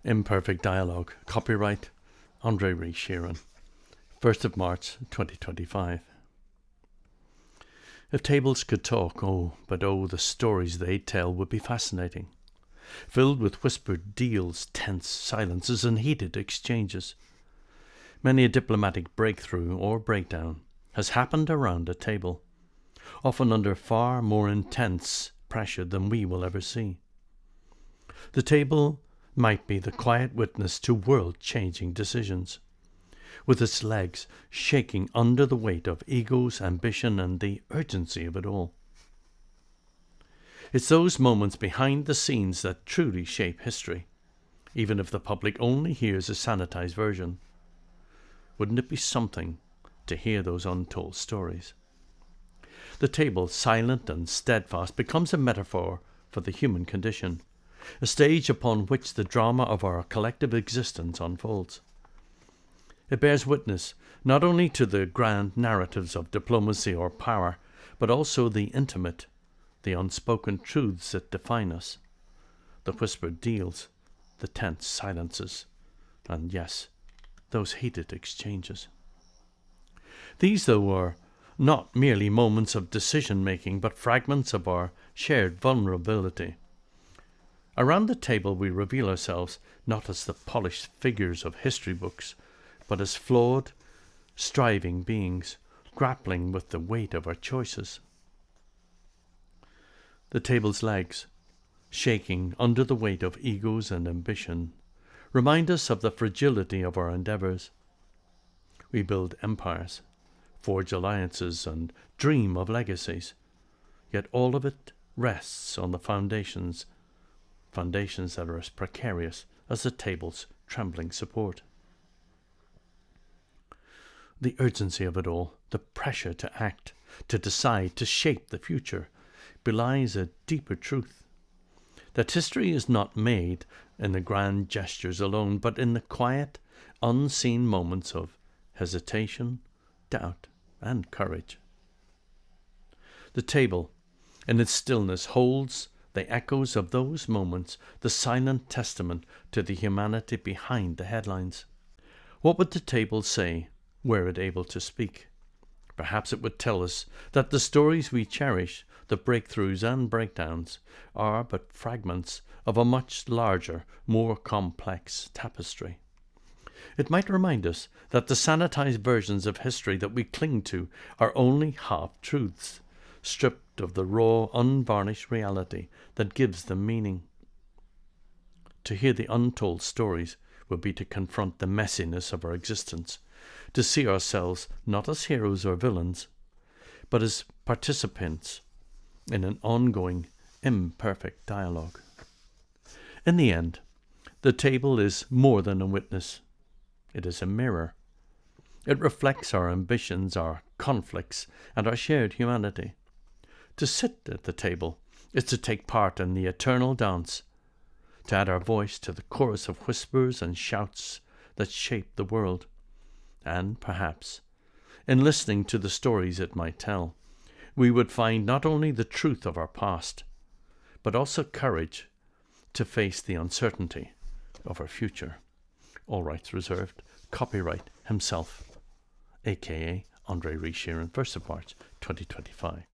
Imperfect Dialogue. Copyright Reece-Sheerin. 1st of March 2025. If tables could talk, the stories they'd tell would be fascinating. Filled with whispered deals, tense silences, and heated exchanges. Many a diplomatic breakthrough or breakdown has happened around a table, often under far more intense pressure than we will ever see. The table might be the quiet witness to world-changing decisions, with its legs shaking under the weight of ego's ambition and the urgency of it all. It's those moments behind the scenes that truly shape history, even if the public only hears a sanitized version. Wouldn't it be something to hear those untold stories? The table, silent and steadfast, becomes a metaphor for the human condition, a stage upon which the drama of our collective existence unfolds. It bears witness not only to the grand narratives of diplomacy or power, but also the intimate, the unspoken truths that define us, the whispered deals, the tense silences, and yes, those heated exchanges. These, though, are not merely moments of decision-making, but fragments of our shared vulnerability. Around the table we reveal ourselves not as the polished figures of history books, but as flawed, striving beings, grappling with the weight of our choices. The table's legs, shaking under the weight of egos and ambition, remind us of the fragility of our endeavors. We build empires, forge alliances, and dream of legacies, yet all of it rests on the foundations that are as precarious as the table's trembling support. The urgency of it all, the pressure to act, to decide, to shape the future, belies a deeper truth, that history is not made in the grand gestures alone, but in the quiet, unseen moments of hesitation, doubt, and courage. The table, in its stillness, holds the echoes of those moments, the silent testament to the humanity behind the headlines. What would the table say were it able to speak? Perhaps it would tell us that the stories we cherish, the breakthroughs and breakdowns, are but fragments of a much larger, more complex tapestry. It might remind us that the sanitized versions of history that we cling to are only half-truths, stripped of the raw, unvarnished reality that gives them meaning. To hear the untold stories would be to confront the messiness of our existence, to see ourselves not as heroes or villains, but as participants in an ongoing, imperfect dialogue. In the end, the table is more than a witness. It is a mirror. It reflects our ambitions, our conflicts, and our shared humanity. To sit at the table is to take part in the eternal dance, to add our voice to the chorus of whispers and shouts that shape the world. And perhaps, in listening to the stories it might tell, we would find not only the truth of our past, but also courage to face the uncertainty of our future. All rights reserved. Copyright himself, aka Reece-Sheerin, 1st of March 2025.